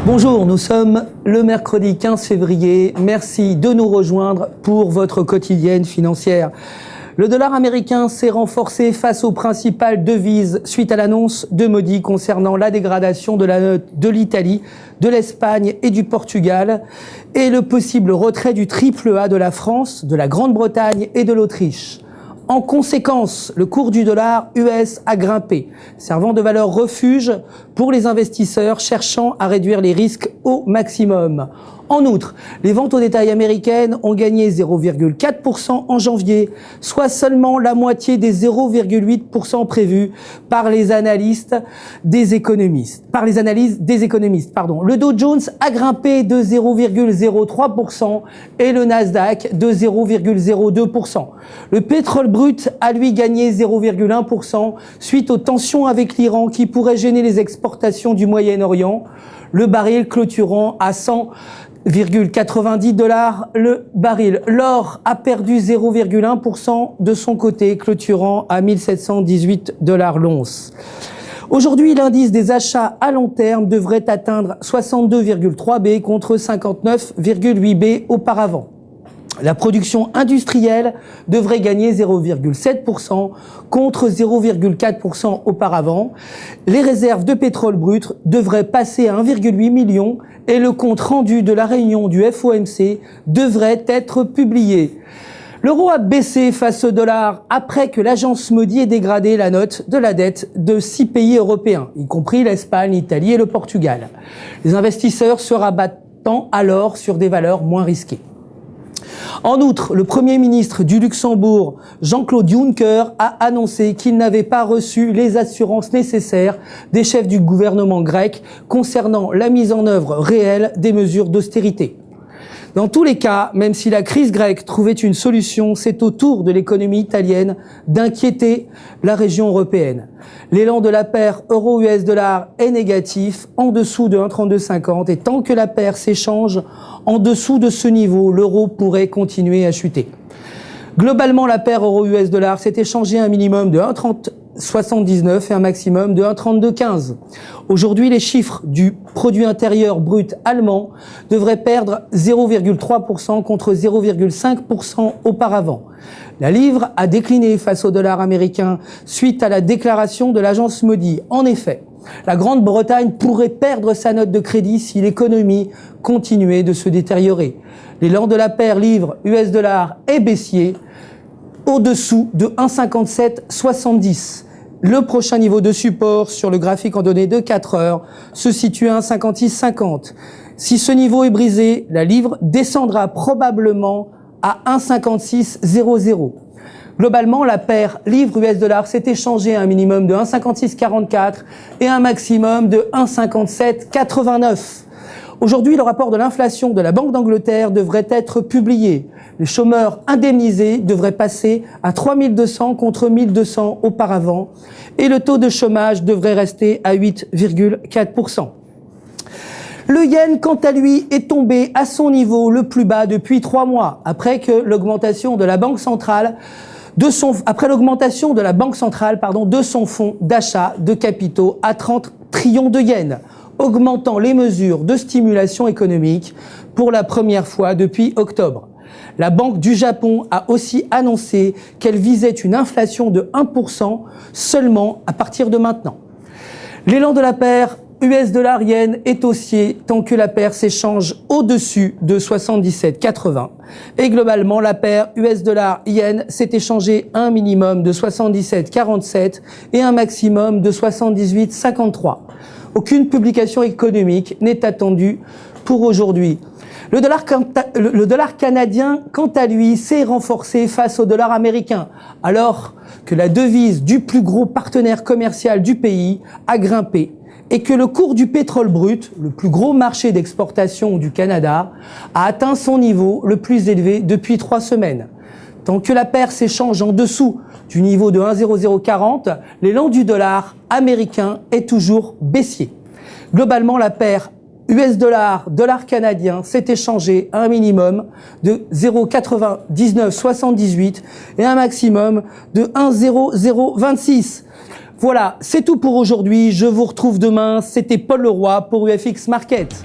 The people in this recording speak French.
Bonjour, nous sommes le mercredi 15 février. Merci de nous rejoindre pour votre quotidienne financière. Le dollar américain s'est renforcé face aux principales devises suite à l'annonce de Modi concernant la dégradation de la note de l'Italie, de l'Espagne et du Portugal et le possible retrait du triple A de la France, de la Grande-Bretagne et de l'Autriche. En conséquence, le cours du dollar US a grimpé, servant de valeur refuge pour les investisseurs cherchant à réduire les risques au maximum. En outre, les ventes au détail américaines ont gagné 0,4% en janvier, soit seulement la moitié des 0,8% prévus par les analystes des économistes. Le Dow Jones a grimpé de 0,03% et le Nasdaq de 0,02%. Le pétrole brut a lui gagné 0,1% suite aux tensions avec l'Iran qui pourraient gêner les exportations du Moyen-Orient. Le baril clôturant à 100,90 $ le baril. L'or a perdu 0,1% de son côté, clôturant à 1718 $ l'once. Aujourd'hui, l'indice des achats à long terme devrait atteindre 62,3 B contre 59,8 B auparavant. La production industrielle devrait gagner 0,7% contre 0,4% auparavant. Les réserves de pétrole brut devraient passer à 1,8 million et le compte rendu de la réunion du FOMC devrait être publié. L'euro a baissé face au dollar après que l'agence Modi ait dégradé la note de la dette de 6 pays européens, y compris l'Espagne, l'Italie et le Portugal. Les investisseurs se rabattant alors sur des valeurs moins risquées. En outre, le Premier ministre du Luxembourg, Jean-Claude Juncker, a annoncé qu'il n'avait pas reçu les assurances nécessaires des chefs du gouvernement grec concernant la mise en œuvre réelle des mesures d'austérité. Dans tous les cas, même si la crise grecque trouvait une solution, c'est au tour de l'économie italienne d'inquiéter la région européenne. L'élan de la paire euro-US dollar est négatif, en dessous de 1,3250, et tant que la paire s'échange en dessous de ce niveau, l'euro pourrait continuer à chuter. Globalement, la paire euro-US dollar s'est échangée à un minimum de 1,3079 et un maximum de 1,3215. Aujourd'hui, les chiffres du produit intérieur brut allemand devraient perdre 0,3% contre 0,5% auparavant. La livre a décliné face au dollar américain suite à la déclaration de l'agence Modi. En effet, la Grande-Bretagne pourrait perdre sa note de crédit si l'économie continuait de se détériorer. L'élan de la paire livre US dollar est baissier au-dessous de 1,5770. Le prochain niveau de support sur le graphique en données de 4 heures se situe à 1,5650. Si ce niveau est brisé, la livre descendra probablement à 1,5600. Globalement, la paire livre-US dollar s'est échangée à un minimum de 1,5644 et un maximum de 1,5789. Aujourd'hui, le rapport de l'inflation de la Banque d'Angleterre devrait être publié. Les chômeurs indemnisés devraient passer à 3200 contre 1200 auparavant et le taux de chômage devrait rester à 8,4%. Le yen, quant à lui, est tombé à son niveau le plus bas depuis 3 mois, après l'augmentation de la Banque centrale de son fonds d'achat de capitaux à 30 trillions de yens, augmentant les mesures de stimulation économique pour la première fois depuis octobre. La Banque du Japon a aussi annoncé qu'elle visait une inflation de 1% seulement à partir de maintenant. L'élan de la paire US dollar-yen est haussier tant que la paire s'échange au-dessus de 77,80. Et globalement, la paire US dollar-yen s'est échangée à un minimum de 77,47 et un maximum de 78,53. Aucune publication économique n'est attendue pour aujourd'hui. Le dollar canadien, quant à lui, s'est renforcé face au dollar américain, alors que la devise du plus gros partenaire commercial du pays a grimpé et que le cours du pétrole brut, le plus gros marché d'exportation du Canada, a atteint son niveau le plus élevé depuis 3 semaines. Tant que la paire s'échange en dessous du niveau de 1,0040, l'élan du dollar américain est toujours baissier. Globalement, la paire US dollar, dollar canadien s'est échangé à un minimum de 0,9978 et un maximum de 1,0026. Voilà, c'est tout pour aujourd'hui. Je vous retrouve demain. C'était Paul Leroy pour UFX Market.